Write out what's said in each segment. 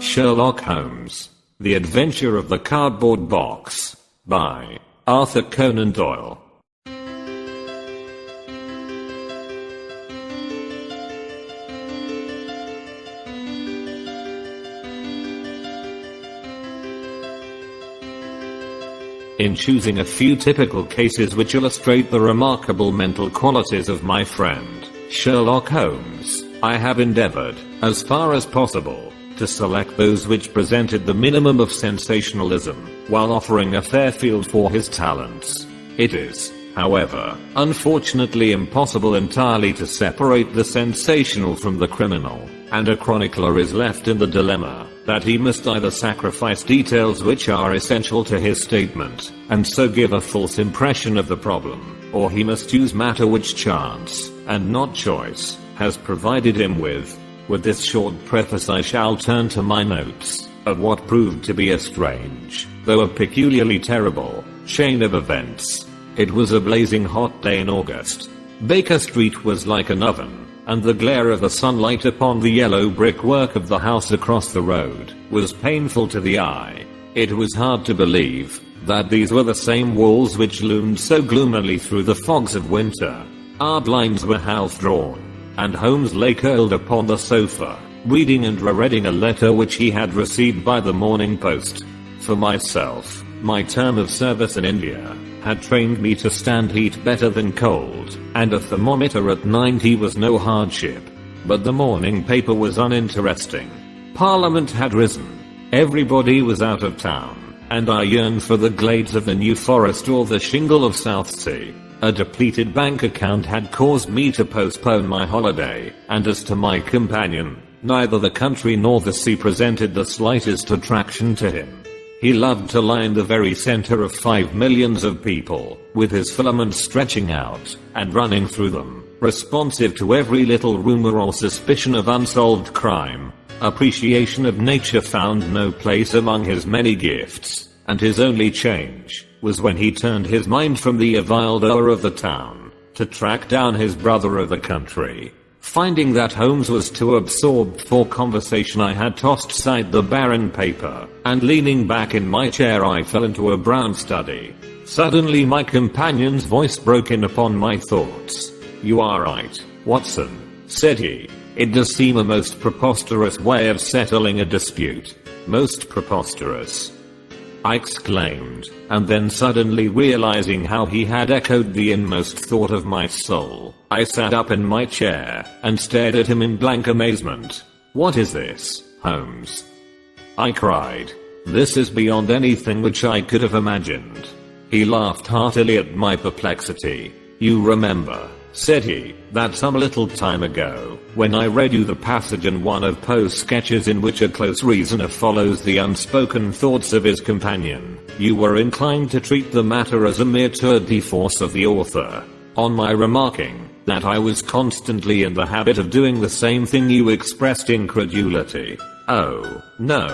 Sherlock Holmes. The Adventure of the Cardboard Box. By Arthur Conan Doyle. In choosing a few typical cases which illustrate the remarkable mental qualities of my friend, Sherlock Holmes, I have endeavored, as far as possible, to select those which presented the minimum of sensationalism, while offering a fair field for his talents. It is, however, unfortunately impossible entirely to separate the sensational from the criminal, and a chronicler is left in the dilemma that he must either sacrifice details which are essential to his statement, and so give a false impression of the problem, or he must use matter which chance, and not choice, has provided him with. With this short preface I shall turn to my notes of what proved to be a strange, though a peculiarly terrible, chain of events. It was a blazing hot day in August. Baker Street was like an oven, and the glare of the sunlight upon the yellow brickwork of the house across the road was painful to the eye. It was hard to believe that these were the same walls which loomed so gloomily through the fogs of winter. Our blinds were half drawn, and Holmes lay curled upon the sofa, reading and rereading a letter which he had received by the morning post. For myself, my term of service in India had trained me to stand heat better than cold, and a thermometer at 90 was no hardship. But the morning paper was uninteresting. Parliament had risen. Everybody was out of town, and I yearned for the glades of the New Forest or the shingle of Southsea. A depleted bank account had caused me to postpone my holiday, and as to my companion, neither the country nor the sea presented the slightest attraction to him. He loved to lie in the very center of 5 millions of people, with his filaments stretching out and running through them, responsive to every little rumor or suspicion of unsolved crime. Appreciation of nature found no place among his many gifts, and his only change was when he turned his mind from the eviled air of the town to track down his brother of the country. Finding that Holmes was too absorbed for conversation, I had tossed aside the barren paper, and leaning back in my chair I fell into a brown study. Suddenly my companion's voice broke in upon my thoughts. "You are right, Watson," said he. "It does seem a most preposterous way of settling a dispute." "Most preposterous," I exclaimed, and then suddenly realizing how he had echoed the inmost thought of my soul, I sat up in my chair and stared at him in blank amazement. "What is this, Holmes?" I cried. "This is beyond anything which I could have imagined." He laughed heartily at my perplexity. "You remember," said he, "that some little time ago, when I read you the passage in one of Poe's sketches in which a close reasoner follows the unspoken thoughts of his companion, you were inclined to treat the matter as a mere tour de force of the author. On my remarking that I was constantly in the habit of doing the same thing, you expressed incredulity." "Oh, no.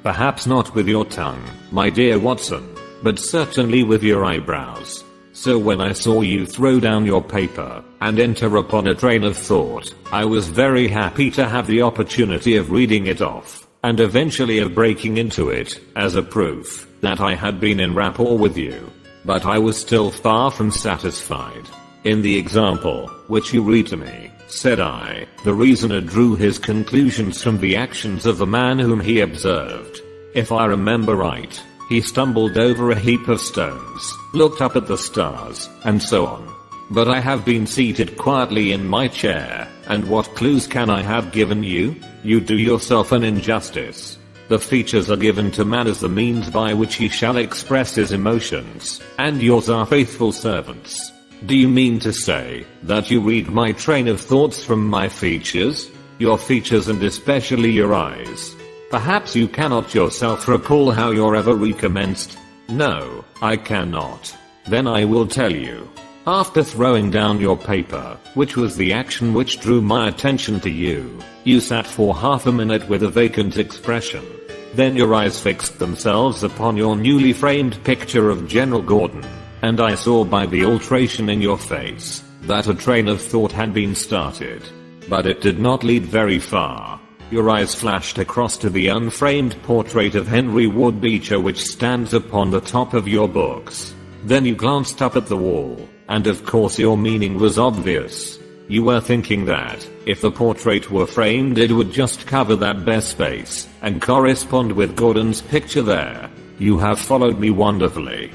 Perhaps not with your tongue, my dear Watson, but certainly with your eyebrows. So when I saw you throw down your paper and enter upon a train of thought, I was very happy to have the opportunity of reading it off, and eventually of breaking into it, as a proof that I had been in rapport with you. But I was still far from satisfied. In the example which you read to me," said I, "the reasoner drew his conclusions from the actions of the man whom he observed. If I remember right, he stumbled over a heap of stones, looked up at the stars, and so on. But I have been seated quietly in my chair, and what clues can I have given you? You do yourself an injustice. The features are given to man as the means by which he shall express his emotions, and yours are faithful servants." "Do you mean to say that you read my train of thoughts from my features?" "Your features, and especially your eyes. Perhaps you cannot yourself recall how your ever recommenced?" "No, I cannot." "Then I will tell you. After throwing down your paper, which was the action which drew my attention to you, you sat for half a minute with a vacant expression. Then your eyes fixed themselves upon your newly framed picture of General Gordon, and I saw by the alteration in your face that a train of thought had been started. But it did not lead very far. Your eyes flashed across to the unframed portrait of Henry Ward Beecher which stands upon the top of your books. Then you glanced up at the wall, and of course your meaning was obvious. You were thinking that, if the portrait were framed it would just cover that bare space, and correspond with Gordon's picture there. You have followed me wonderfully,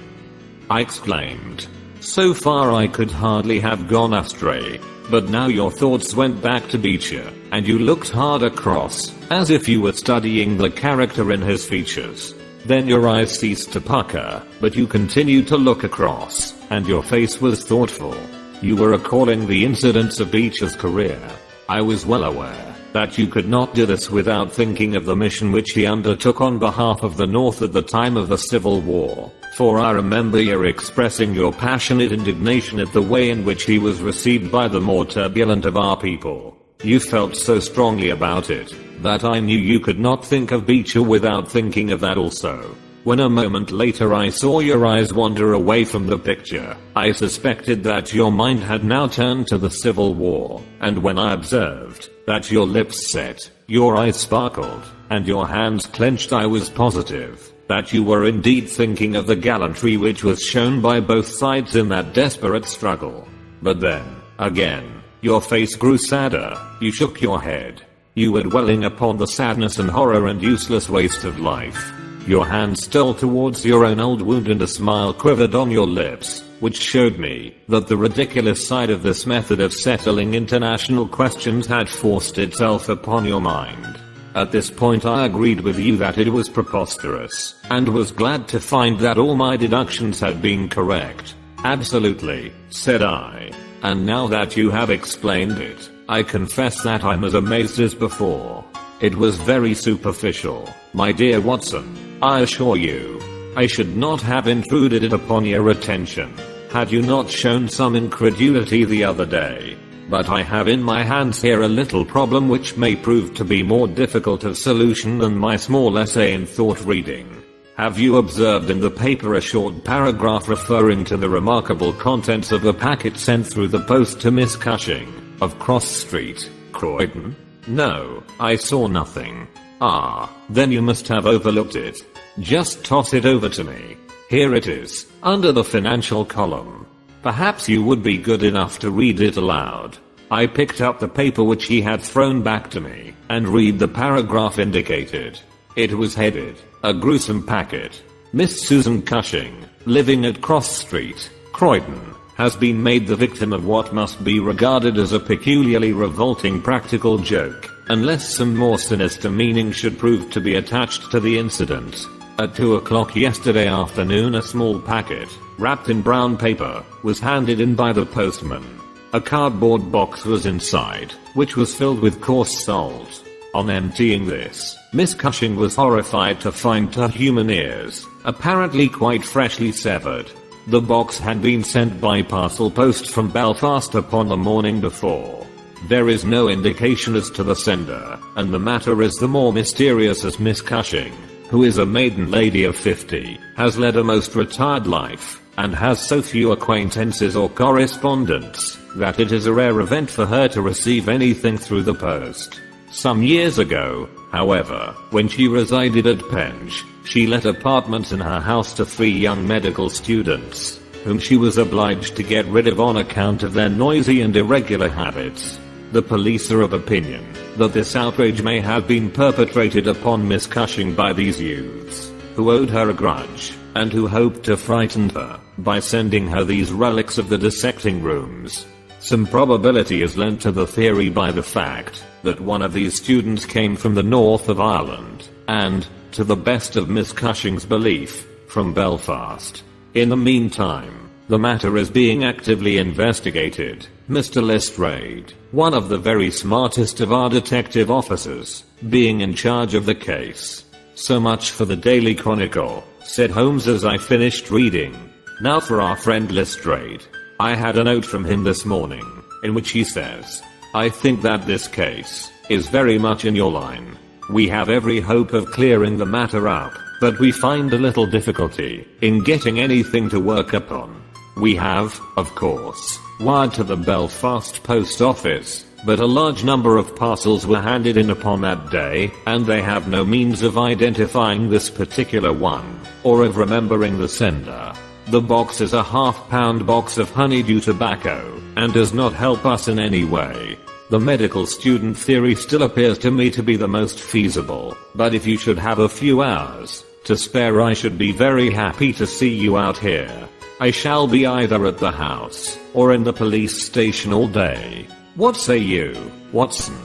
I exclaimed. So far I could hardly have gone astray. But now your thoughts went back to Beecher, and you looked hard across, as if you were studying the character in his features. Then your eyes ceased to pucker, but you continued to look across, and your face was thoughtful. You were recalling the incidents of Beecher's career. I was well aware that you could not do this without thinking of the mission which he undertook on behalf of the North at the time of the Civil War, for I remember you expressing your passionate indignation at the way in which he was received by the more turbulent of our people. You felt so strongly about it, that I knew you could not think of Beecher without thinking of that also. When a moment later I saw your eyes wander away from the picture, I suspected that your mind had now turned to the Civil War, and when I observed that your lips set, your eyes sparkled, and your hands clenched, I was positive that you were indeed thinking of the gallantry which was shown by both sides in that desperate struggle. But then, again, your face grew sadder, you shook your head. You were dwelling upon the sadness and horror and useless waste of life. Your hand stole towards your own old wound and a smile quivered on your lips, which showed me that the ridiculous side of this method of settling international questions had forced itself upon your mind. At this point I agreed with you that it was preposterous, and was glad to find that all my deductions had been correct. Absolutely, said I. And now that you have explained it, I confess that I'm as amazed as before. It was very superficial, my dear Watson. I assure you, I should not have intruded it upon your attention, had you not shown some incredulity the other day. But I have in my hands here a little problem which may prove to be more difficult of solution than my small essay in thought reading. Have you observed in the paper a short paragraph referring to the remarkable contents of a packet sent through the post to Miss Cushing, of Cross Street, Croydon? No, I saw nothing. Ah, then you must have overlooked it. Just toss it over to me. Here it is, under the financial column. Perhaps you would be good enough to read it aloud. I picked up the paper which he had thrown back to me, and read the paragraph indicated. It was headed, "A Gruesome Packet. Miss Susan Cushing, living at Cross Street, Croydon, has been made the victim of what must be regarded as a peculiarly revolting practical joke, unless some more sinister meaning should prove to be attached to the incident. At 2 o'clock yesterday afternoon a small packet, wrapped in brown paper, was handed in by the postman. A cardboard box was inside, which was filled with coarse salt. On emptying this, Miss Cushing was horrified to find to human ears, apparently quite freshly severed. The box had been sent by parcel post from Belfast upon the morning before. There is no indication as to the sender, and the matter is the more mysterious as Miss Cushing, who is a maiden lady of 50, has led a most retired life, and has so few acquaintances or correspondents, that it is a rare event for her to receive anything through the post. Some years ago, however, when she resided at Penge, she let apartments in her house to 3 young medical students, whom she was obliged to get rid of on account of their noisy and irregular habits. The police are of opinion that this outrage may have been perpetrated upon Miss Cushing by these youths, who owed her a grudge, and who hoped to frighten her by sending her these relics of the dissecting rooms. Some probability is lent to the theory by the fact that one of these students came from the north of Ireland, and, to the best of Miss Cushing's belief, from Belfast. In the meantime, the matter is being actively investigated, Mr. Lestrade, one of the very smartest of our detective officers, being in charge of the case. So much for the Daily Chronicle, said Holmes as I finished reading. Now for our friend Lestrade. I had a note from him this morning, in which he says, "I think that this case is very much in your line. We have every hope of clearing the matter up, but we find a little difficulty in getting anything to work upon. We have, of course, wired to the Belfast post office, but a large number of parcels were handed in upon that day, and they have no means of identifying this particular one, or of remembering the sender. The box is a half-pound box of honeydew tobacco, and does not help us in any way. The medical student theory still appears to me to be the most feasible, but if you should have a few hours to spare, I should be very happy to see you out here. I shall be either at the house, or in the police station all day. What say you, Watson?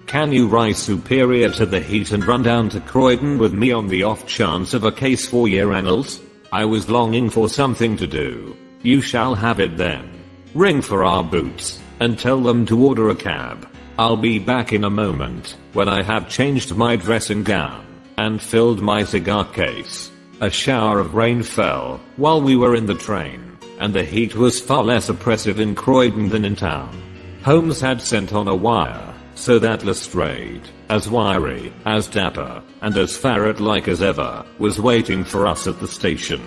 Can you rise superior to the heat and run down to Croydon with me on the off chance of a case for your annals? I was longing for something to do. You shall have it then. Ring for our boots, and tell them to order a cab. I'll be back in a moment, when I have changed my dressing gown, and filled my cigar case. A shower of rain fell while we were in the train, and the heat was far less oppressive in Croydon than in town. Holmes had sent on a wire, so that Lestrade, as wiry, as dapper, and as ferret-like as ever, was waiting for us at the station.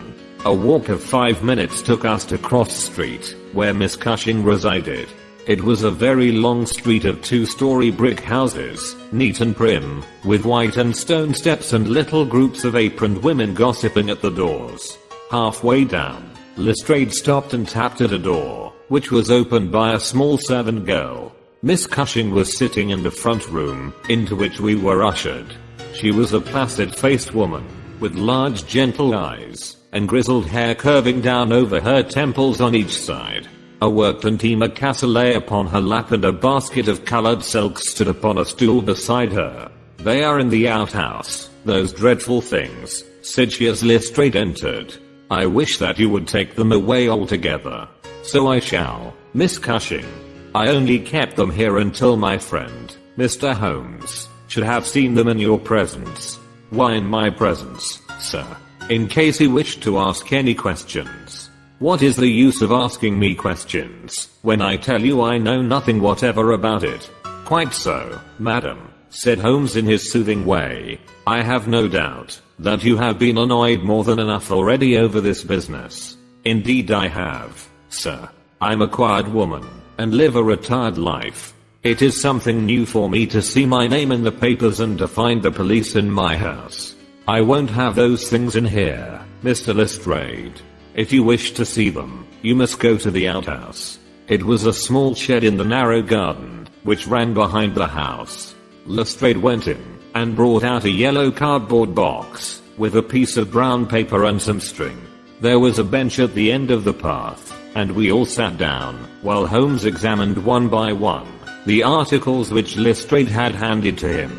A walk of 5 minutes took us to Cross Street, where Miss Cushing resided. It was a very long street of 2-story brick houses, neat and prim, with white and stone steps and little groups of aproned women gossiping at the doors. Halfway down, Lestrade stopped and tapped at a door, which was opened by a small servant girl. Miss Cushing was sitting in the front room, into which we were ushered. She was a placid-faced woman, with large gentle eyes, and grizzled hair curving down over her temples on each side. A worked antimacassar lay upon her lap, and a basket of colored silks stood upon a stool beside her. "They are in the outhouse, those dreadful things," said she as Lestrade entered. "I wish that you would take them away altogether." "So I shall, Miss Cushing. I only kept them here until my friend, Mr. Holmes, should have seen them in your presence." "Why in my presence, sir?" "In case he wished to ask any questions." "What is the use of asking me questions, when I tell you I know nothing whatever about it?" "Quite so, madam," said Holmes in his soothing way. "I have no doubt that you have been annoyed more than enough already over this business." "Indeed I have, sir. I'm a quiet woman, and live a retired life. It is something new for me to see my name in the papers and to find the police in my house. I won't have those things in here, Mr. Lestrade. If you wish to see them, you must go to the outhouse." It was a small shed in the narrow garden, which ran behind the house. Lestrade went in, and brought out a yellow cardboard box, with a piece of brown paper and some string. There was a bench at the end of the path, and we all sat down, while Holmes examined one by one the articles which Lestrade had handed to him.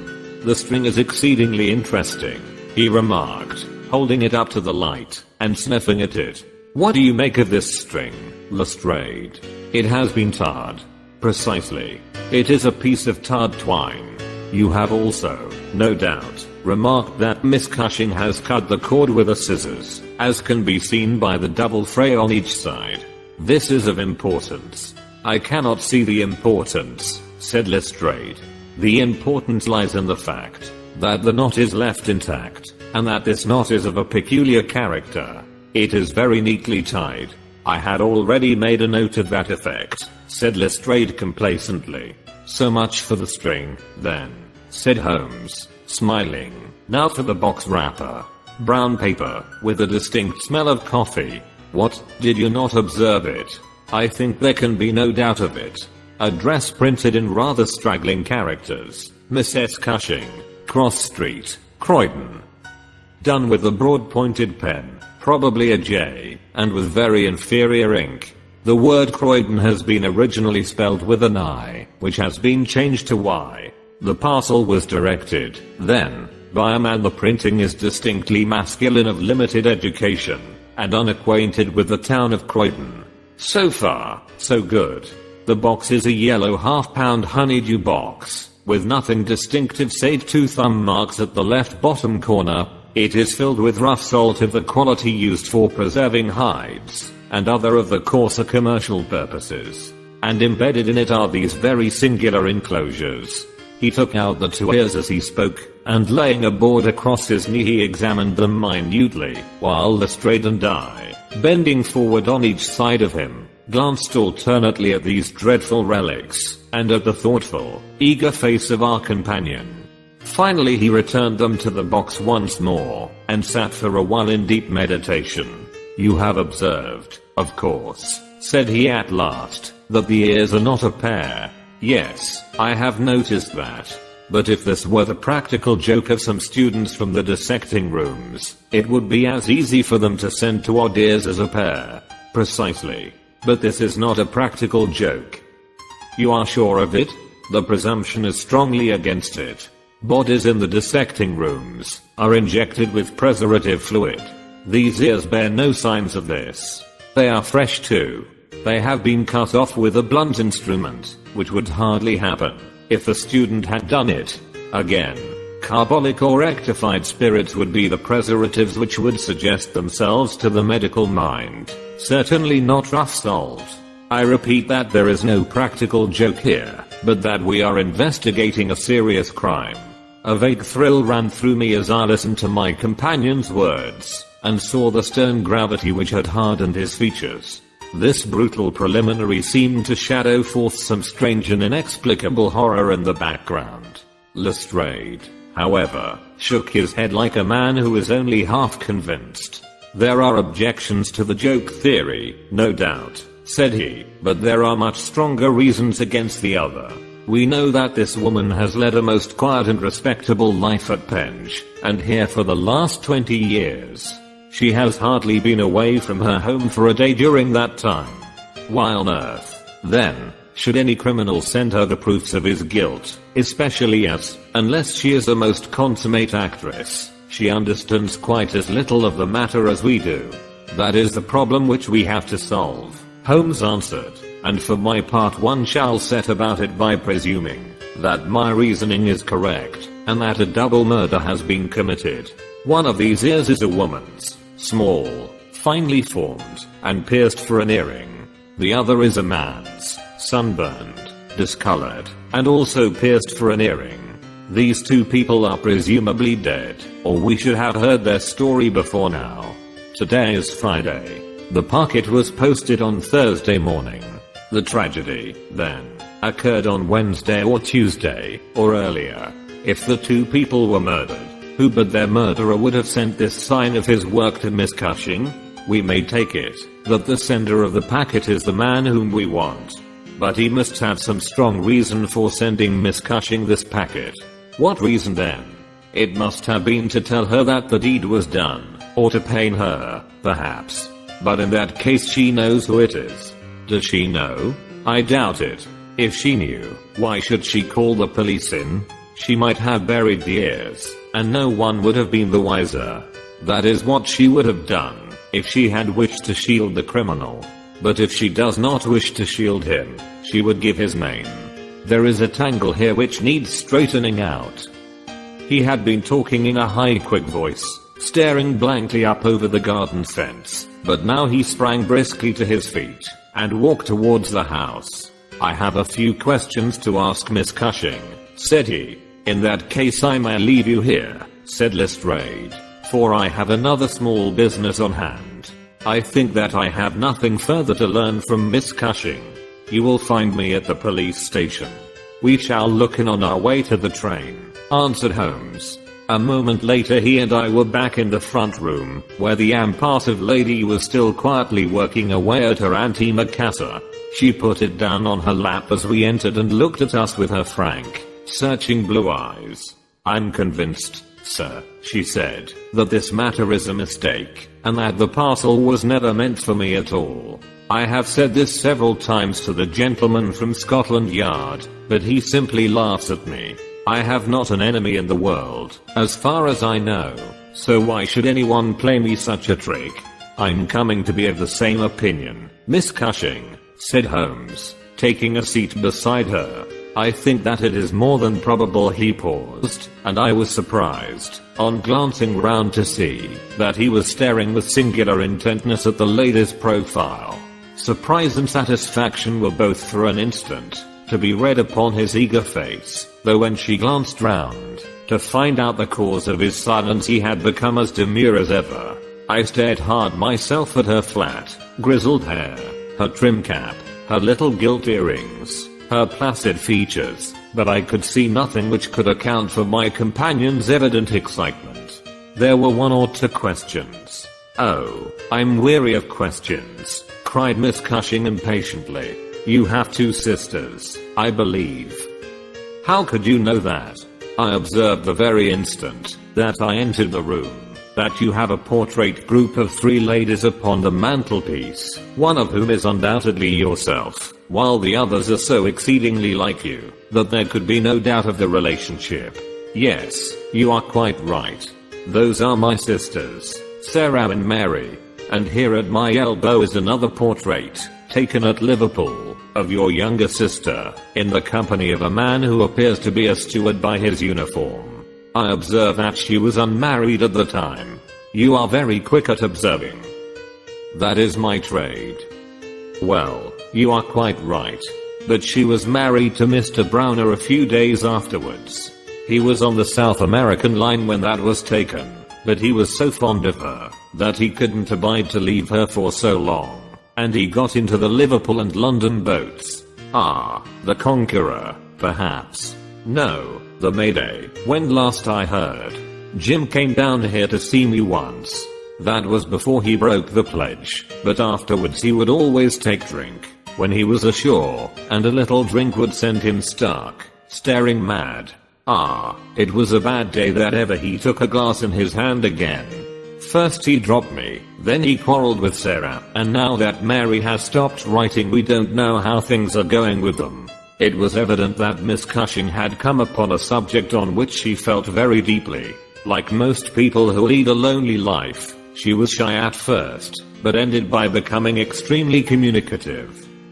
"The string is exceedingly interesting," he remarked, holding it up to the light, and sniffing at it. "What do you make of this string, Lestrade?" "It has been tarred." "Precisely. It is a piece of tarred twine. You have also, no doubt, remarked that Miss Cushing has cut the cord with a scissors, as can be seen by the double fray on each side. This is of importance." "I cannot see the importance," said Lestrade. "The importance lies in the fact that the knot is left intact, and that this knot is of a peculiar character. It is very neatly tied." "I had already made a note of that effect," said Lestrade complacently. "So much for the string, then," said Holmes, smiling. "Now for the box wrapper. Brown paper, with a distinct smell of coffee. What, did you not observe it? I think there can be no doubt of it. Address printed in rather straggling characters. Miss S. Cushing, Cross Street, Croydon. Done with a broad-pointed pen, probably a J, and with very inferior ink. The word Croydon has been originally spelled with an I, which has been changed to Y. The parcel was directed, then, by a man. The printing is distinctly masculine, of limited education, and unacquainted with the town of Croydon. So far, so good. The box is a yellow half-pound honeydew box, with nothing distinctive save 2 thumb marks at the left bottom corner. It is filled with rough salt of the quality used for preserving hides, and other of the coarser commercial purposes. And embedded in it are these very singular enclosures. He took out the 2 ears as he spoke, and laying a board across his knee he examined them minutely, while Lestrade and I, bending forward on each side of him, glanced alternately at these dreadful relics, and at the thoughtful, eager face of our companion. Finally he returned them to the box once more, and sat for a while in deep meditation. "You have observed, of course," said he at last, "that the ears are not a pair." "Yes, I have noticed that. But if this were the practical joke of some students from the dissecting rooms, it would be as easy for them to send to odd ears as a pair." "Precisely. But this is not a practical joke." "You are sure of it?" "The presumption is strongly against it. Bodies in the dissecting rooms are injected with preservative fluid. These ears bear no signs of this. They are fresh too. They have been cut off with a blunt instrument, which would hardly happen if the student had done it. Again, carbolic or rectified spirits would be the preservatives which would suggest themselves to the medical mind. Certainly not rough salt. I repeat that there is no practical joke here, but that we are investigating a serious crime." A vague thrill ran through me as I listened to my companion's words, and saw the stern gravity which had hardened his features. This brutal preliminary seemed to shadow forth some strange and inexplicable horror in the background. Lestrade, however, shook his head like a man who is only half convinced. "There are objections to the joke theory, no doubt," said he, "but there are much stronger reasons against the other. We know that this woman has led a most quiet and respectable life at Penge, and here for the last 20 years. She has hardly been away from her home for a day during that time. Why on earth, then, should any criminal send her the proofs of his guilt, especially as, unless she is a most consummate actress, she understands quite as little of the matter as we do? That is the problem which we have to solve," Holmes answered, "and for my part one shall set about it by presuming that my reasoning is correct, and that a double murder has been committed. One of these ears is a woman's, small, finely formed, and pierced for an earring. The other is a man's, sunburned, discolored, and also pierced for an earring. These two people are presumably dead, or we should have heard their story before now. Today is Friday. The packet was posted on Thursday morning. The tragedy, then, occurred on Wednesday or Tuesday, or earlier. If the two people were murdered, who but their murderer would have sent this sign of his work to Miss Cushing? We may take it that the sender of the packet is the man whom we want. But he must have some strong reason for sending Miss Cushing this packet. What reason then? It must have been to tell her that the deed was done, or to pain her, perhaps. But in that case she knows who it is. Does she know? I doubt it. If she knew, why should she call the police in? She might have buried the ears, and no one would have been the wiser. That is what she would have done, if she had wished to shield the criminal. But if she does not wish to shield him, she would give his name. There is a tangle here which needs straightening out." He had been talking in a high, quick voice, staring blankly up over the garden fence, but now he sprang briskly to his feet, and walked towards the house. "I have a few questions to ask Miss Cushing," said he. "In that case I may leave you here," said Lestrade, "for I have another small business on hand. I think that I have nothing further to learn from Miss Cushing. You will find me at the police station." "We shall look in on our way to the train," answered Holmes. A moment later he and I were back in the front room, where the impassive lady was still quietly working away at her antimacassar. She put it down on her lap as we entered and looked at us with her frank, searching blue eyes. "I'm convinced, sir," she said, "that this matter is a mistake, and that the parcel was never meant for me at all. I have said this several times to the gentleman from Scotland Yard, but he simply laughs at me. I have not an enemy in the world, as far as I know, so why should anyone play me such a trick? I'm coming to be of the same opinion, Miss Cushing," said Holmes, taking a seat beside her. "I think that it is more than probable." He paused, and I was surprised, on glancing round to see, that he was staring with singular intentness at the lady's profile. Surprise and satisfaction were both for an instant to be read upon his eager face, though when she glanced round to find out the cause of his silence he had become as demure as ever. I stared hard myself at her flat, grizzled hair, her trim cap, her little gilt earrings, her placid features, but I could see nothing which could account for my companion's evident excitement. There were one or two questions. "Oh, I'm weary of questions," cried Miss Cushing impatiently. "You have 2 sisters, I believe." "How could you know that?" "I observed the very instant that I entered the room that you have a portrait group of 3 ladies upon the mantelpiece, one of whom is undoubtedly yourself, while the others are so exceedingly like you that there could be no doubt of the relationship. Yes, you are quite right. Those are my sisters, Sarah and Mary. And here at my elbow is another portrait, taken at Liverpool, of your younger sister, in the company of a man who appears to be a steward by his uniform. I observe that she was unmarried at the time. You are very quick at observing." "That is my trade." "Well, you are quite right. But she was married to Mr. Browner a few days afterwards. He was on the South American line when that was taken, but he was so fond of her that he couldn't abide to leave her for so long, and he got into the Liverpool and London boats. Ah, the Conqueror, perhaps. No, the Mayday, when last I heard. Jim came down here to see me once. That was before he broke the pledge, but afterwards he would always take drink when he was ashore, and a little drink would send him stark, staring mad. Ah, it was a bad day that ever he took a glass in his hand again. First he dropped me, then he quarreled with Sarah, and now that Mary has stopped writing we don't know how things are going with them." It was evident that Miss Cushing had come upon a subject on which she felt very deeply. Like most people who lead a lonely life, she was shy at first, but ended by becoming extremely communicative.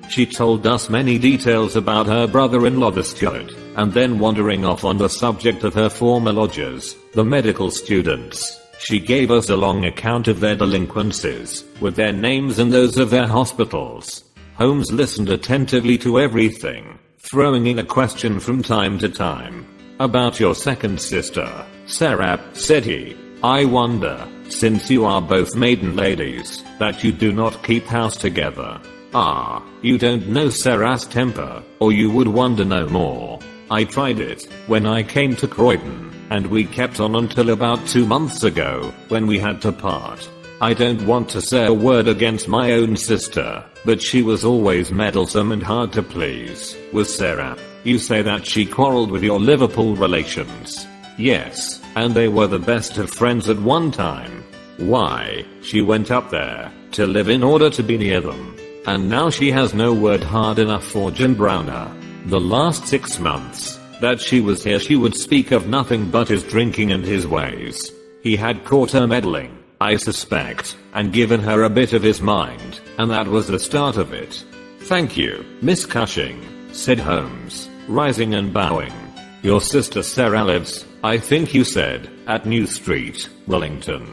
She told us many details about her brother-in-law the steward, and then wandering off on the subject of her former lodgers, the medical students, she gave us a long account of their delinquencies, with their names and those of their hospitals. Holmes listened attentively to everything, throwing in a question from time to time. "About your second sister, Sarah," said he. "I wonder, since you are both maiden ladies, that you do not keep house together. Ah, you don't know Sarah's temper, or you would wonder no more. I tried it when I came to Croydon, and we kept on until about 2 months ago, when we had to part. I don't want to say a word against my own sister, but she was always meddlesome and hard to please, was Sarah. You say that she quarreled with your Liverpool relations?" "Yes, and they were the best of friends at one time." "Why, she went up there to live in order to be near them. And now she has no word hard enough for Jim Browner. The last 6 months that she was here she would speak of nothing but his drinking and his ways. He had caught her meddling, I suspect, and given her a bit of his mind, and that was the start of it." "Thank you, Miss Cushing," said Holmes, rising and bowing. "Your sister Sarah lives, I think you said, at New Street, Wellington.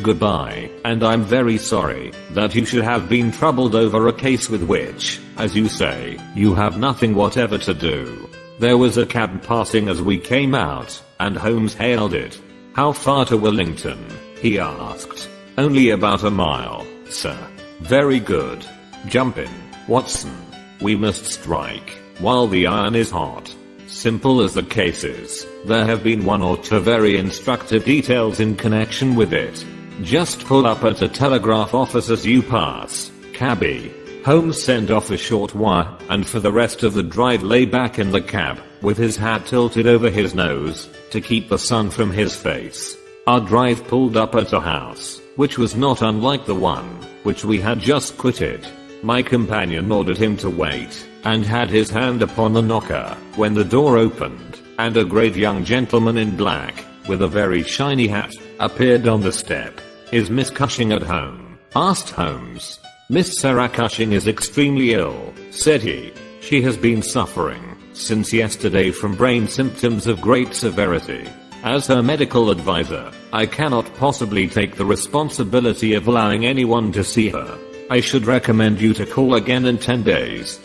Goodbye, and I'm very sorry that you should have been troubled over a case with which, as you say, you have nothing whatever to do." There was a cab passing as we came out, and Holmes hailed it. "How far to Wellington?" he asked. "Only about a mile, sir." "Very good. Jump in, Watson. We must strike while the iron is hot." Simple as the case is, there have been 1 or 2 very instructive details in connection with it. Just pull up at a telegraph office as you pass, cabby. Holmes sent off a short wire, and for the rest of the drive lay back in the cab, with his hat tilted over his nose, to keep the sun from his face. Our drive pulled up at a house, which was not unlike the one which we had just quitted. My companion ordered him to wait, and had his hand upon the knocker, when the door opened, and a great young gentleman in black, with a very shiny hat, appeared on the step. "Is Miss Cushing at home?" asked Holmes. "Miss Sarah Cushing is extremely ill," said he. "She has been suffering since yesterday from brain symptoms of great severity. As her medical advisor, I cannot possibly take the responsibility of allowing anyone to see her. I should recommend you to call again in 10 days.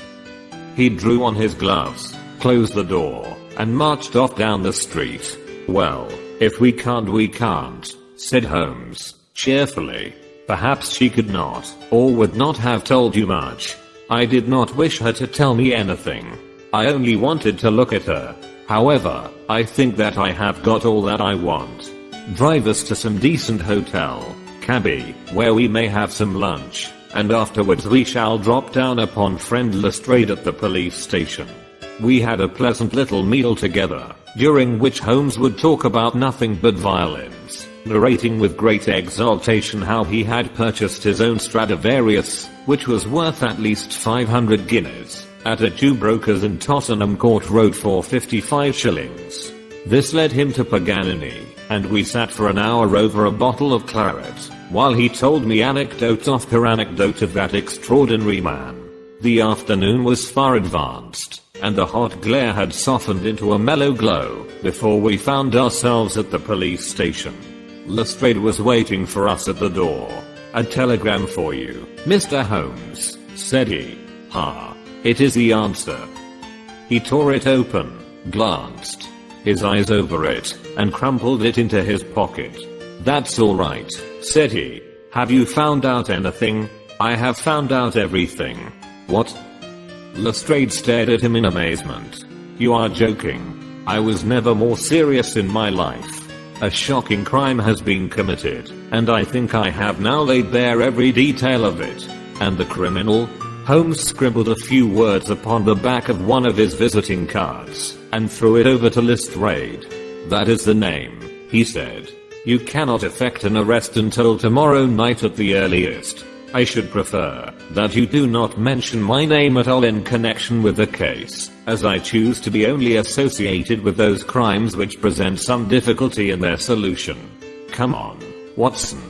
He drew on his gloves, closed the door, and marched off down the street. "Well, if we can't," said Holmes, cheerfully. "Perhaps she could not, or would not have told you much. I did not wish her to tell me anything. I only wanted to look at her. However, I think that I have got all that I want. Drive us to some decent hotel, cabbie, where we may have some lunch, and afterwards we shall drop down upon friend Lestrade at the police station. We had a pleasant little meal together, during which Holmes would talk about nothing but violins, narrating with great exultation how he had purchased his own Stradivarius, which was worth at least 500 guineas, at a Jew broker's in Tottenham Court Road for 55 shillings. This led him to Paganini, and we sat for an hour over a bottle of claret, while he told me anecdote after anecdote of that extraordinary man. The afternoon was far advanced, and the hot glare had softened into a mellow glow, before we found ourselves at the police station. Lestrade was waiting for us at the door. "A telegram for you, Mr. Holmes," said he. "Ha. It is the answer." He tore it open, glanced his eyes over it, and crumpled it into his pocket. "That's all right," said he. "Have you found out anything?" "I have found out everything." "What?" Lestrade stared at him in amazement. "You are joking. I was never more serious in my life. A shocking crime has been committed, and I think I have now laid bare every detail of it. And the criminal?" Holmes scribbled a few words upon the back of one of his visiting cards, and threw it over to Lestrade. "That is the name," he said. "You cannot effect an arrest until tomorrow night at the earliest. I should prefer that you do not mention my name at all in connection with the case, as I choose to be only associated with those crimes which present some difficulty in their solution. Come on, Watson."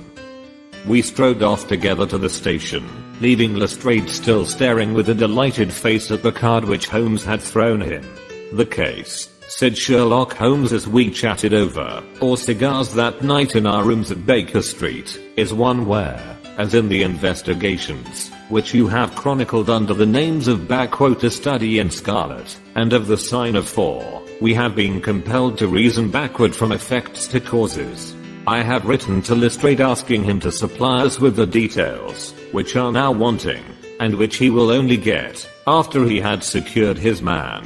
We strode off together to the station, leaving Lestrade still staring with a delighted face at the card which Holmes had thrown him. "The case," said Sherlock Holmes as we chatted over our cigars that night in our rooms at Baker Street, "is one where, as in the investigations, which you have chronicled under the names of A Study in Scarlet, and of the Sign of 4, we have been compelled to reason backward from effects to causes. I have written to Lestrade asking him to supply us with the details, which are now wanting, and which he will only get after he had secured his man.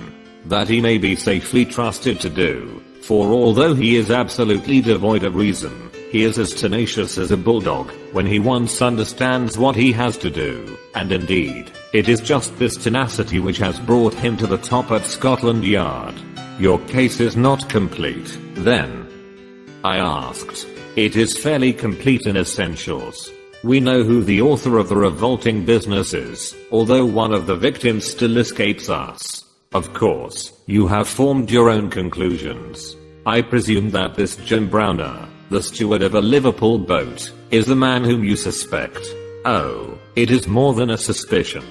That he may be safely trusted to do, for although he is absolutely devoid of reason, he is as tenacious as a bulldog when he once understands what he has to do, and indeed, it is just this tenacity which has brought him to the top at Scotland Yard." "Your case is not complete, then?" I asked. "It is fairly complete in essentials. We know who the author of the revolting business is, although one of the victims still escapes us. Of course, you have formed your own conclusions. I presume that this Jim Browner, the steward of a Liverpool boat, is the man whom you suspect." "Oh, it is more than a suspicion.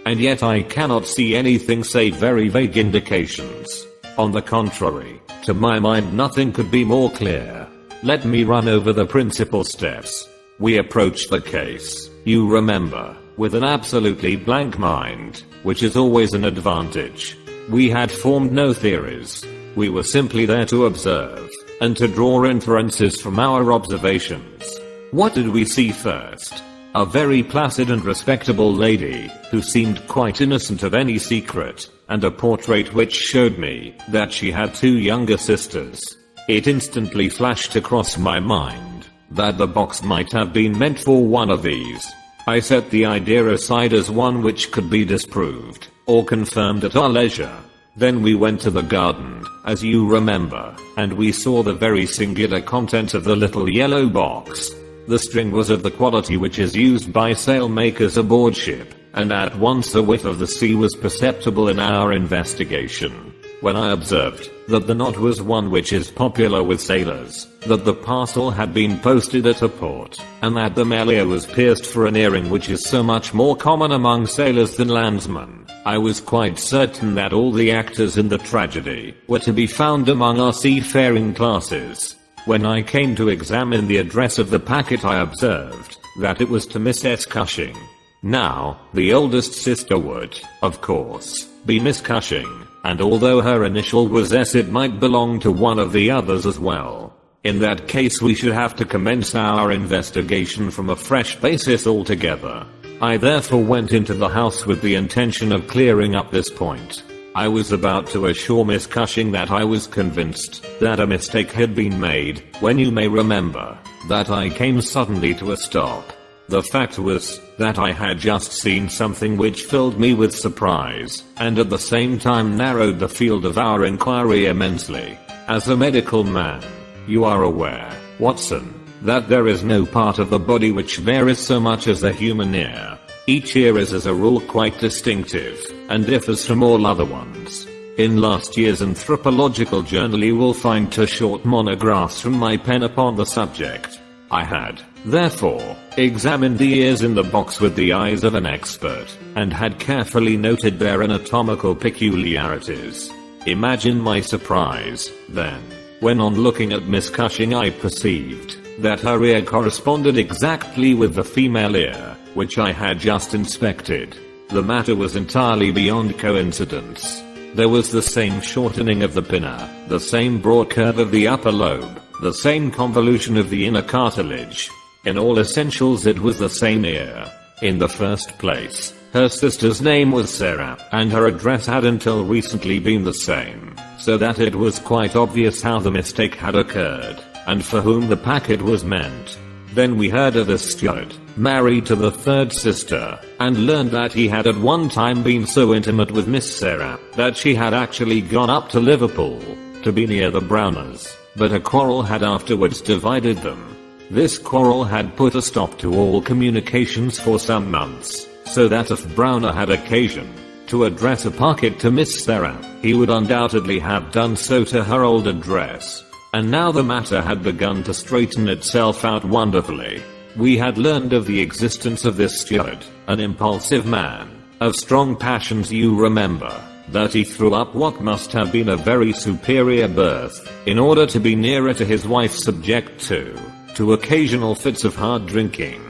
And yet I cannot see anything save very vague indications. On the contrary, to my mind nothing could be more clear. Let me run over the principal steps. We approached the case, you remember, with an absolutely blank mind, which is always an advantage. We had formed no theories. We were simply there to observe, and to draw inferences from our observations. What did we see first? A very placid and respectable lady, who seemed quite innocent of any secret, and a portrait which showed me that she had 2 younger sisters. It instantly flashed across my mind that the box might have been meant for one of these. I set the idea aside as one which could be disproved, or confirmed at our leisure. Then we went to the garden, as you remember, and we saw the very singular contents of the little yellow box. The string was of the quality which is used by sailmakers aboard ship, and at once a whiff of the sea was perceptible in our investigation. When I observed that the knot was one which is popular with sailors, that the parcel had been posted at a port, and that the mail was pierced for an earring which is so much more common among sailors than landsmen, I was quite certain that all the actors in the tragedy were to be found among our seafaring classes. When I came to examine the address of the packet, I observed that it was to Miss S. Cushing. Now, the oldest sister would, of course, be Miss Cushing, and although her initial was S, it might belong to one of the others as well. In that case we should have to commence our investigation from a fresh basis altogether. I therefore went into the house with the intention of clearing up this point. I was about to assure Miss Cushing that I was convinced that a mistake had been made, when you may remember that I came suddenly to a stop. The fact was that I had just seen something which filled me with surprise, and at the same time narrowed the field of our inquiry immensely. As a medical man, you are aware, Watson, that there is no part of the body which varies so much as the human ear. Each ear is as a rule quite distinctive, and differs from all other ones. In last year's anthropological journal you will find 2 short monographs from my pen upon the subject. I had, therefore, examined the ears in the box with the eyes of an expert, and had carefully noted their anatomical peculiarities. Imagine my surprise, then, when on looking at Miss Cushing I perceived that her ear corresponded exactly with the female ear, which I had just inspected. The matter was entirely beyond coincidence. There was the same shortening of the pinna, the same broad curve of the upper lobe, the same convolution of the inner cartilage. In all essentials it was the same ear. In the first place, her sister's name was Sarah, and her address had until recently been the same, so that it was quite obvious how the mistake had occurred, and for whom the packet was meant. Then we heard of a steward, married to the third sister, and learned that he had at one time been so intimate with Miss Sarah that she had actually gone up to Liverpool to be near the Browners, but a quarrel had afterwards divided them. This quarrel had put a stop to all communications for some months, so that if Browner had occasion to address a packet to Miss Sarah, he would undoubtedly have done so to her old address. And now the matter had begun to straighten itself out wonderfully. We had learned of the existence of this steward, an impulsive man, of strong passions. You remember that he threw up what must have been a very superior berth, in order to be nearer to his wife, subject to occasional fits of hard drinking.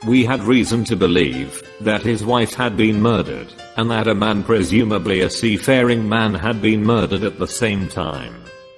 We had reason to believe that his wife had been murdered, and that a man, presumably a seafaring man, had been murdered at the same time.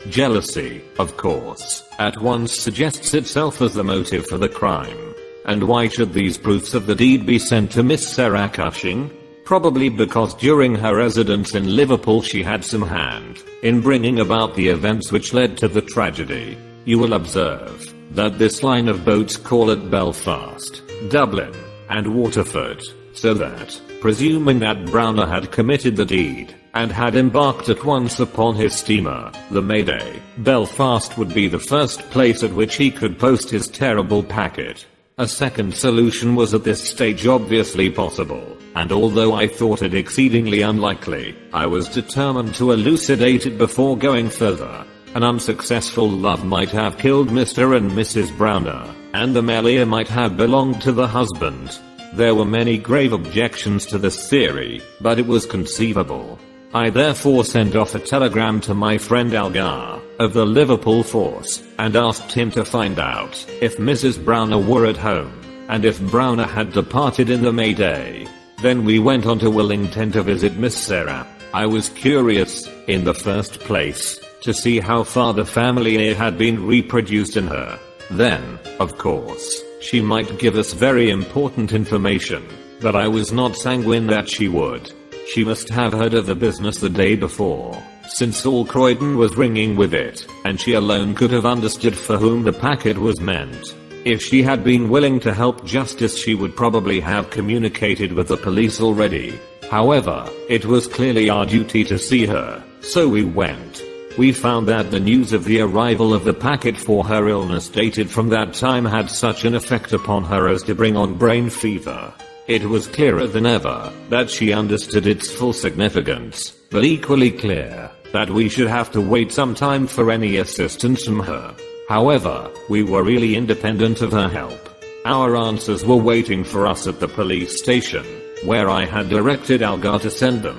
Jealousy, of course, at once suggests itself as the motive for the crime. And why should these proofs of the deed be sent to Miss Sarah Cushing? Probably because during her residence in Liverpool she had some hand in bringing about the events which led to the tragedy. You will observe that this line of boats call at Belfast, Dublin, and Waterford, so that, presuming that Browner had committed the deed, and had embarked at once upon his steamer, the Mayday, Belfast would be the first place at which he could post his terrible packet. A second solution was at this stage obviously possible, and although I thought it exceedingly unlikely, I was determined to elucidate it before going further. An unsuccessful love might have killed Mr. and Mrs. Browner, and the male ear might have belonged to the husband. There were many grave objections to this theory, but it was conceivable. I therefore sent off a telegram to my friend Algar, of the Liverpool force, and asked him to find out if Mrs. Browner were at home, and if Browner had departed in the Mayday. Then we went on to Willington to visit Miss Sarah. I was curious, in the first place, to see how far the family ear had been reproduced in her. Then, of course, she might give us very important information, but I was not sanguine that she would. She must have heard of the business the day before, since all Croydon was ringing with it, and she alone could have understood for whom the packet was meant. If she had been willing to help justice she would probably have communicated with the police already. However, it was clearly our duty to see her, so we went. We found that the news of the arrival of the packet for her illness dated from that time had such an effect upon her as to bring on brain fever. It was clearer than ever that she understood its full significance, but equally clear that we should have to wait some time for any assistance from her. However, we were really independent of her help. Our answers were waiting for us at the police station, where I had directed Algar to send them.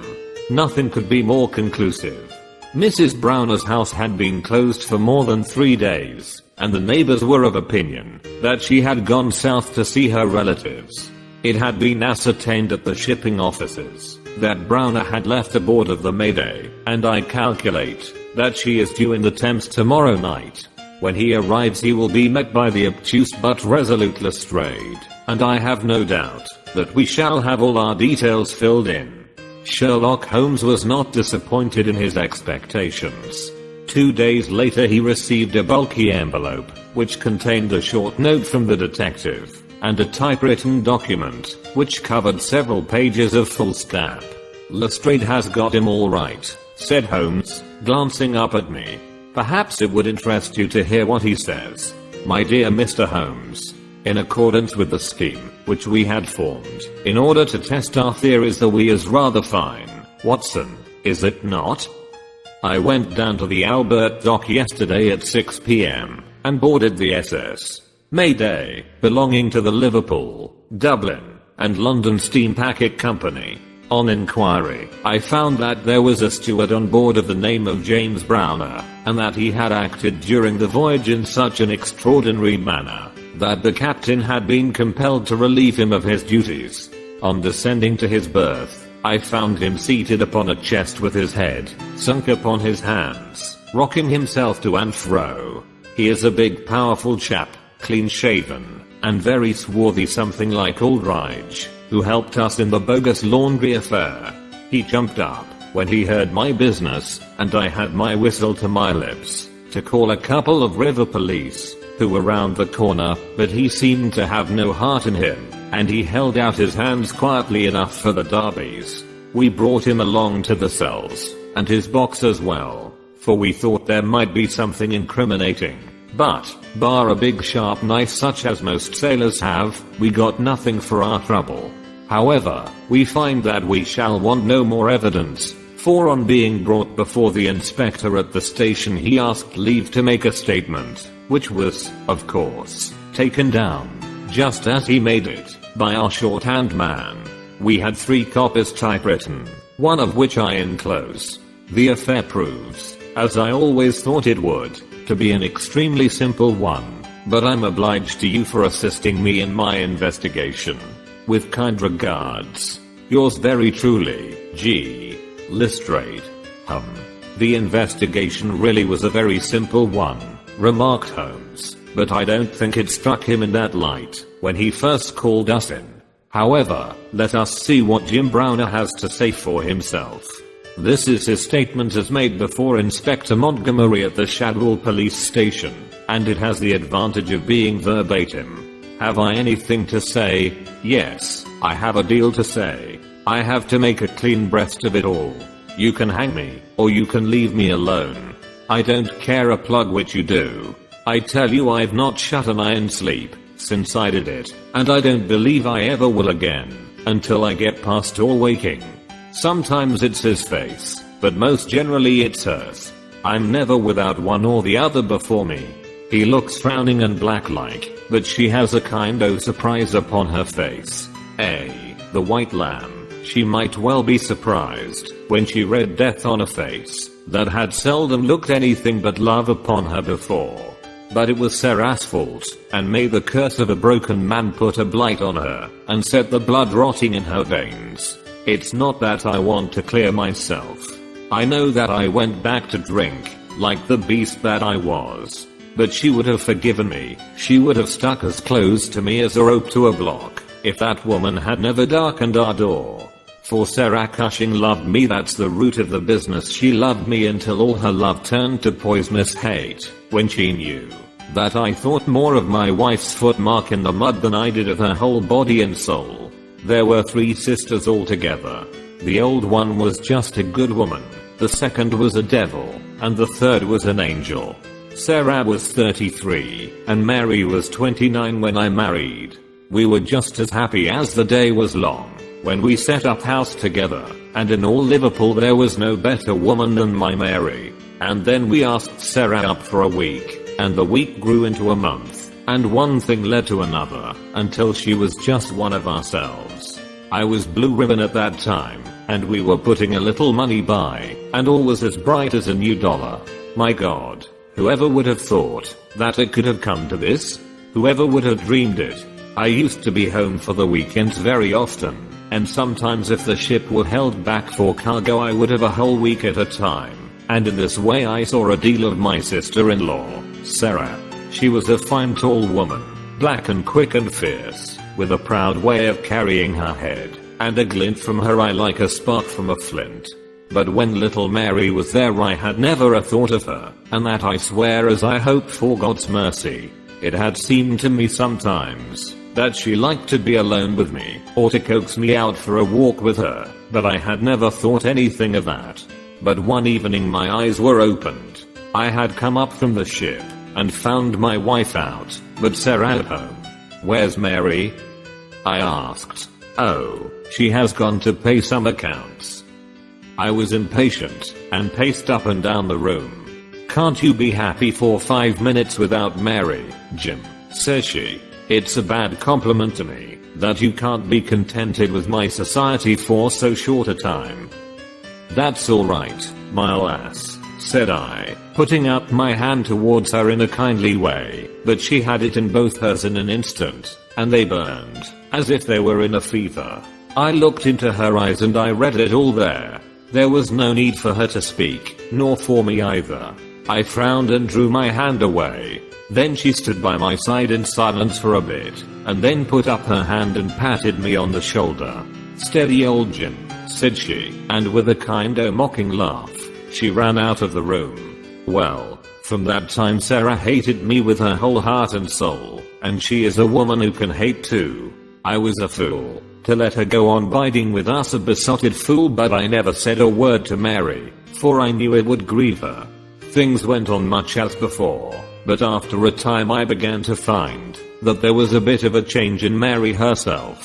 Nothing could be more conclusive. Mrs. Browner's house had been closed for more than 3 days, and the neighbors were of opinion that she had gone south to see her relatives. It had been ascertained at the shipping offices that Browner had left aboard of the Mayday, and I calculate that she is due in the Thames tomorrow night. When he arrives he will be met by the obtuse but resolute Lestrade, and I have no doubt that we shall have all our details filled in. Sherlock Holmes was not disappointed in his expectations. 2 days later he received a bulky envelope, which contained a short note from the detective, and a typewritten document, which covered several pages of foolscap. "Lestrade has got him all right," said Holmes, glancing up at me. "Perhaps it would interest you to hear what he says. My dear Mr. Holmes, in accordance with the scheme which we had formed in order to test our theories, the we is rather fine, Watson, is it not? I went down to the Albert dock yesterday at 6 p.m. and boarded the SS Mayday, belonging to the Liverpool, Dublin, and London Steam Packet Company. On inquiry, I found that there was a steward on board of the name of James Browner, and that he had acted during the voyage in such an extraordinary manner that the captain had been compelled to relieve him of his duties. On descending to his berth, I found him seated upon a chest with his head sunk upon his hands, rocking himself to and fro. He is a big powerful chap, clean-shaven, and very swarthy, something like Aldridge, who helped us in the bogus laundry affair. He jumped up when he heard my business, and I had my whistle to my lips to call a couple of river police, who were round the corner, but he seemed to have no heart in him, and he held out his hands quietly enough for the darbies. We brought him along to the cells, and his box as well, for we thought there might be something incriminating. But, bar a big sharp knife such as most sailors have, we got nothing for our trouble. However, we find that we shall want no more evidence, for on being brought before the inspector at the station he asked leave to make a statement, which was, of course, taken down, just as he made it, by our shorthand man. We had 3 copies typewritten, one of which I enclose. The affair proves, as I always thought it would, to be an extremely simple one, but I'm obliged to you for assisting me in my investigation. With kind regards, yours very truly, G. Lestrade. The investigation really was a very simple one, remarked Holmes, but I don't think it struck him in that light when he first called us in. However, let us see what Jim Browner has to say for himself. This is his statement as made before Inspector Montgomery at the Shadwell police station, and it has the advantage of being verbatim. Have I anything to say? Yes, I have a deal to say. I have to make a clean breast of it all. You can hang me, or you can leave me alone. I don't care a plug which you do. I tell you I've not shut an eye in sleep since I did it, and I don't believe I ever will again, until I get past all waking. Sometimes it's his face, but most generally it's hers. I'm never without one or the other before me. He looks frowning and black-like, but she has a kind of surprise upon her face. The white lamb. She might well be surprised when she read death on a face that had seldom looked anything but love upon her before. But it was Sarah's fault, and may the curse of a broken man put a blight on her and set the blood rotting in her veins. It's not that I want to clear myself. I know that I went back to drink, like the beast that I was. But she would have forgiven me. She would have stuck as close to me as a rope to a block, if that woman had never darkened our door. For Sarah Cushing loved me, that's the root of the business. She loved me until all her love turned to poisonous hate, when she knew that I thought more of my wife's footmark in the mud than I did of her whole body and soul. There were 3 sisters altogether. The old one was just a good woman, the second was a devil, and the third was an angel. Sarah was 33, and Mary was 29 when I married. We were just as happy as the day was long when we set up house together, and in all Liverpool there was no better woman than my Mary. And then we asked Sarah up for a week, and the week grew into a month, and one thing led to another, until she was just one of ourselves. I was blue ribbon at that time, and we were putting a little money by, and all was as bright as a new dollar. My God, whoever would have thought that it could have come to this? Whoever would have dreamed it? I used to be home for the weekends very often, and sometimes if the ship were held back for cargo I would have a whole week at a time, and in this way I saw a deal of my sister-in-law. Sarah. She was a fine tall woman, black and quick and fierce, with a proud way of carrying her head, and a glint from her eye like a spark from a flint. But when little Mary was there I had never a thought of her, and that I swear as I hope for God's mercy. It had seemed to me sometimes that she liked to be alone with me, or to coax me out for a walk with her, but I had never thought anything of that. But one evening my eyes were opened. I had come up from the ship, and found my wife out, but Sarah at home. "Where's Mary?" I asked. "Oh, she has gone to pay some accounts." I was impatient, and paced up and down the room. "Can't you be happy for 5 minutes without Mary, Jim?" says she. "It's a bad compliment to me, that you can't be contented with my society for so short a time." "That's alright, my lass," said I, putting out my hand towards her in a kindly way, but she had it in both hers in an instant, and they burned, as if they were in a fever. I looked into her eyes and I read it all there. There was no need for her to speak, nor for me either. I frowned and drew my hand away. Then she stood by my side in silence for a bit, and then put up her hand and patted me on the shoulder. "Steady old Jim," said she, and with a kind of mocking laugh, she ran out of the room. Well, from that time Sarah hated me with her whole heart and soul, and she is a woman who can hate too. I was a fool to let her go on biding with us, a besotted fool, but I never said a word to Mary, for I knew it would grieve her. Things went on much as before, but after a time I began to find that there was a bit of a change in Mary herself.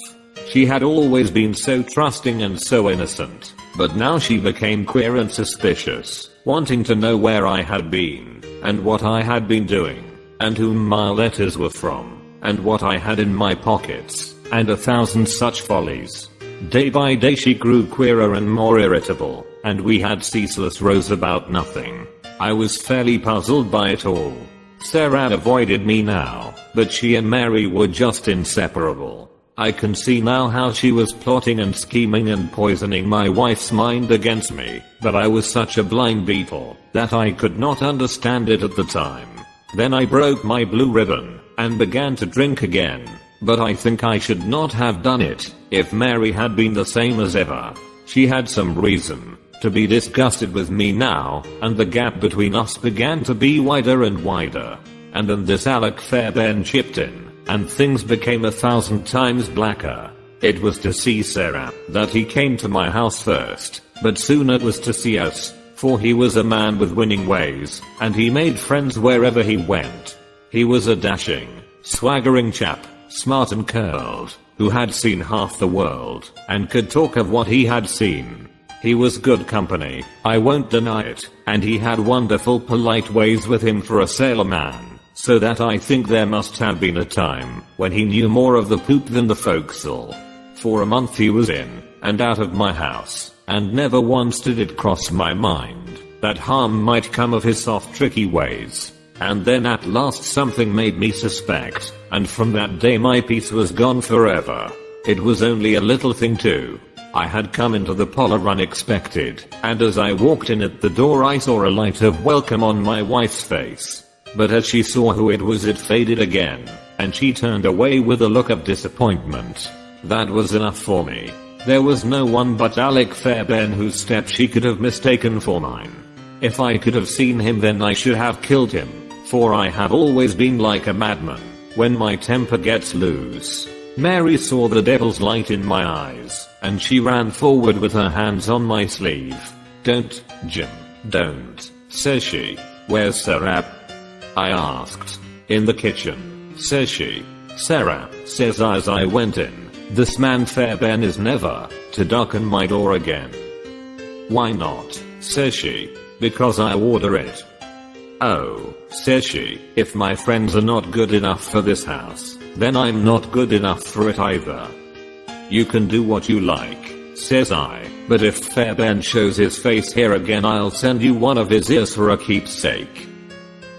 She had always been so trusting and so innocent, but now she became queer and suspicious, wanting to know where I had been, and what I had been doing, and whom my letters were from, and what I had in my pockets, and 1,000 such follies. Day by day she grew queerer and more irritable, and we had ceaseless rows about nothing. I was fairly puzzled by it all. Sarah avoided me now, but she and Mary were just inseparable. I can see now how she was plotting and scheming and poisoning my wife's mind against me, but I was such a blind beetle that I could not understand it at the time. Then I broke my blue ribbon and began to drink again, but I think I should not have done it if Mary had been the same as ever. She had some reason to be disgusted with me now, and the gap between us began to be wider and wider. And then this Alec Fairbairn chipped in, and things became 1,000 times blacker. It was to see Sarah that he came to my house first, but soon it was to see us, for he was a man with winning ways, and he made friends wherever he went. He was a dashing, swaggering chap, smart and curled, who had seen half the world, and could talk of what he had seen. He was good company, I won't deny it, and he had wonderful polite ways with him for a sailorman, so that I think there must have been a time when he knew more of the poop than the forecastle. For a month he was in and out of my house, and never once did it cross my mind that harm might come of his soft tricky ways. And then at last something made me suspect, and from that day my peace was gone forever. It was only a little thing too. I had come into the parlor unexpected, and as I walked in at the door I saw a light of welcome on my wife's face. But as she saw who it was it faded again, and she turned away with a look of disappointment. That was enough for me. There was no one but Alec Fairbairn whose step she could have mistaken for mine. If I could have seen him then I should have killed him, for I have always been like a madman when my temper gets loose. Mary saw the devil's light in my eyes, and she ran forward with her hands on my sleeve. "Don't, Jim, don't," says she. "Where's Sarah?" I asked. "In the kitchen," says she. "Sarah," says I as I went in, "this man Fairbairn is never to darken my door again." "Why not?" says she. "Because I order it." "Oh," says she, "if my friends are not good enough for this house, then I'm not good enough for it either." "You can do what you like," says I, "but if Fairbairn shows his face here again I'll send you one of his ears for a keepsake."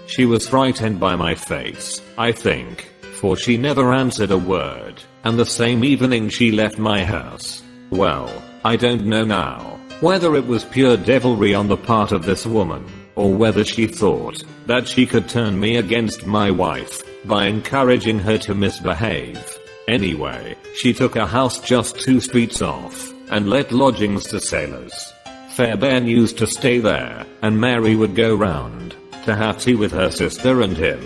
She was frightened by my face, I think, for she never answered a word, and the same evening she left my house. Well, I don't know now whether it was pure devilry on the part of this woman, or whether she thought that she could turn me against my wife by encouraging her to misbehave. Anyway, she took a house just 2 streets off and let lodgings to sailors. Fairbairn used to stay there, and Mary would go round to have tea with her sister and him.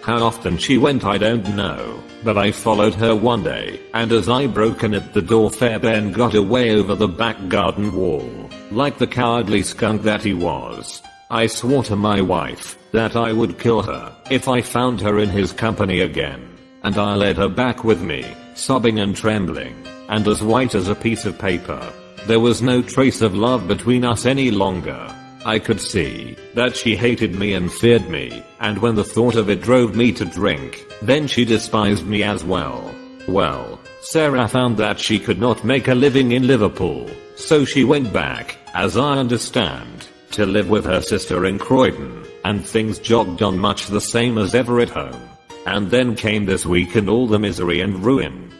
How often she went I don't know, but I followed her one day, and as I broke in at the door, Fairbairn got away over the back garden wall, like the cowardly skunk that he was. I swore to my wife that I would kill her if I found her in his company again, and I led her back with me, sobbing and trembling, and as white as a piece of paper. There was no trace of love between us any longer. I could see that she hated me and feared me, and when the thought of it drove me to drink, then she despised me as well. Well, Sarah found that she could not make a living in Liverpool, so she went back, as I understand, to live with her sister in Croydon, and things jogged on much the same as ever at home. And then came this week and all the misery and ruin.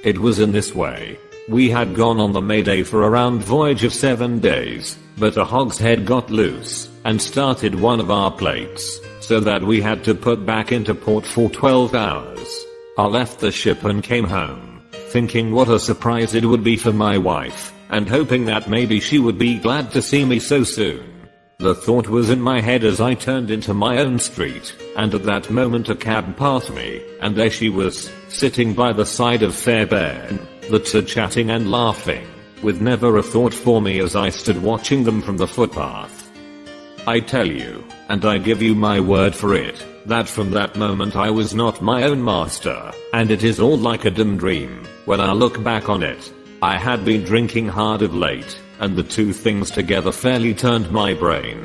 It was in this way. We had gone on the Mayday for a round voyage of 7 days, but a hogshead got loose and started one of our plates, so that we had to put back into port for 12 hours. I left the ship and came home, thinking what a surprise it would be for my wife, and hoping that maybe she would be glad to see me so soon. The thought was in my head as I turned into my own street, and at that moment a cab passed me, and there she was, sitting by the side of Fairbairn, the two chatting and laughing, with never a thought for me as I stood watching them from the footpath. I tell you, and I give you my word for it, that from that moment I was not my own master, and it is all like a dim dream, when I look back on it. I had been drinking hard of late, and the two things together fairly turned my brain.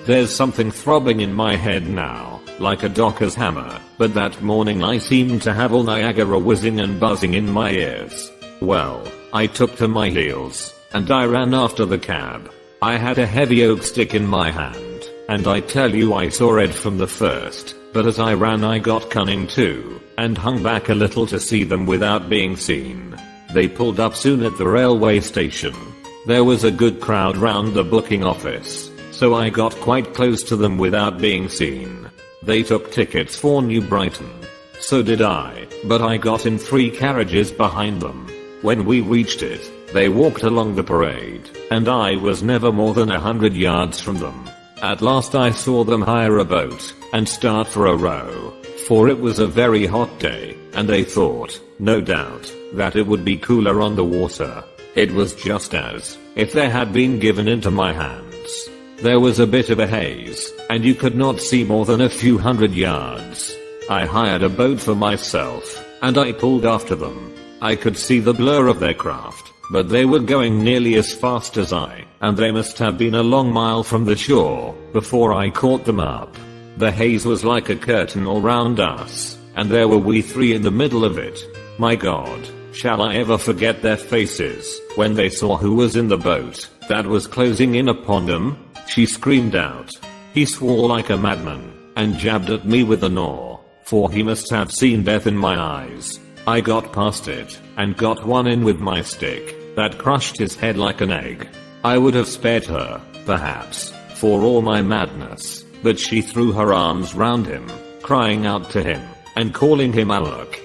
There's something throbbing in my head now, like a docker's hammer, but that morning I seemed to have all Niagara whizzing and buzzing in my ears. Well, I took to my heels, and I ran after the cab. I had a heavy oak stick in my hand, and I tell you I saw red from the first, but as I ran I got cunning too, and hung back a little to see them without being seen. They pulled up soon at the railway station. There was a good crowd round the booking office, so I got quite close to them without being seen. They took tickets for New Brighton. So did I, but I got in 3 carriages behind them. When we reached it, they walked along the parade, and I was never more than 100 yards from them. At last I saw them hire a boat and start for a row, for it was a very hot day, and they thought, no doubt, that it would be cooler on the water. It was just as if they had been given into my hands. There was a bit of a haze, and you could not see more than a few hundred yards. I hired a boat for myself, and I pulled after them. I could see the blur of their craft, but they were going nearly as fast as I, and they must have been a long mile from the shore before I caught them up. The haze was like a curtain all round us, and there were we 3 in the middle of it. My God, shall I ever forget their faces when they saw who was in the boat that was closing in upon them? She screamed out. He swore like a madman, and jabbed at me with an oar, for he must have seen death in my eyes. I got past it, and got one in with my stick, that crushed his head like an egg. I would have spared her, perhaps, for all my madness, but she threw her arms round him, crying out to him, and calling him Alec.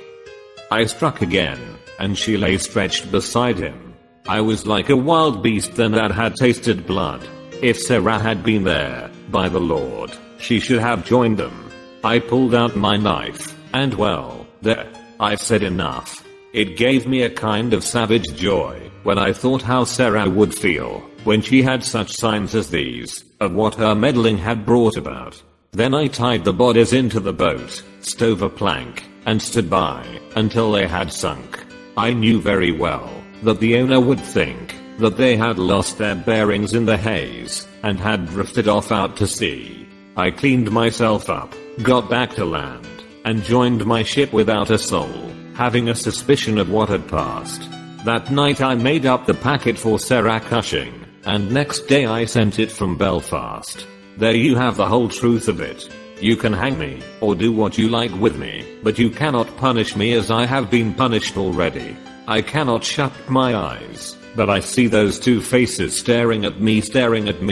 I struck again, and she lay stretched beside him. I was like a wild beast then that had tasted blood. If Sarah had been there, by the Lord, she should have joined them. I pulled out my knife, and well, there, I said enough. It gave me a kind of savage joy when I thought how Sarah would feel when she had such signs as these of what her meddling had brought about. Then I tied the bodies into the boat, stove a plank, and stood by until they had sunk. I knew very well that the owner would think that they had lost their bearings in the haze and had drifted off out to sea. I cleaned myself up, got back to land, and joined my ship without a soul having a suspicion of what had passed. That night I made up the packet for Sarah Cushing, and next day I sent it from Belfast. There you have the whole truth of it. You can hang me, or do what you like with me, but you cannot punish me as I have been punished already. I cannot shut my eyes but I see those two faces staring at me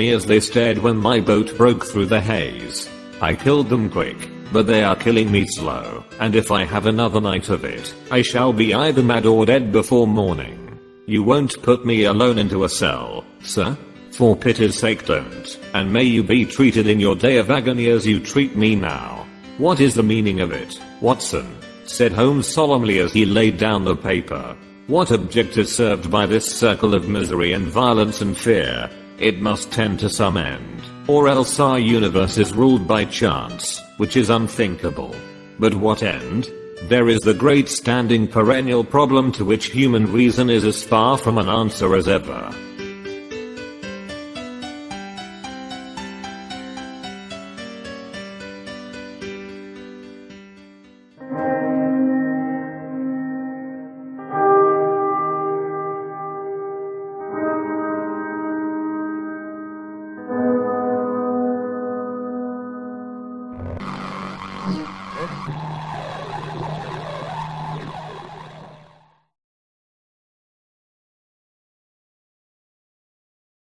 as they stared when my boat broke through the haze. I killed them quick, but they are killing me slow, and if I have another night of it, I shall be either mad or dead before morning. You won't put me alone into a cell, sir? For pity's sake don't, and may you be treated in your day of agony as you treat me now. What is the meaning of it, Watson? Said Holmes solemnly as he laid down the paper. What object is served by this circle of misery and violence and fear? It must tend to some end, or else our universe is ruled by chance, which is unthinkable. But what end? There is the great standing perennial problem to which human reason is as far from an answer as ever.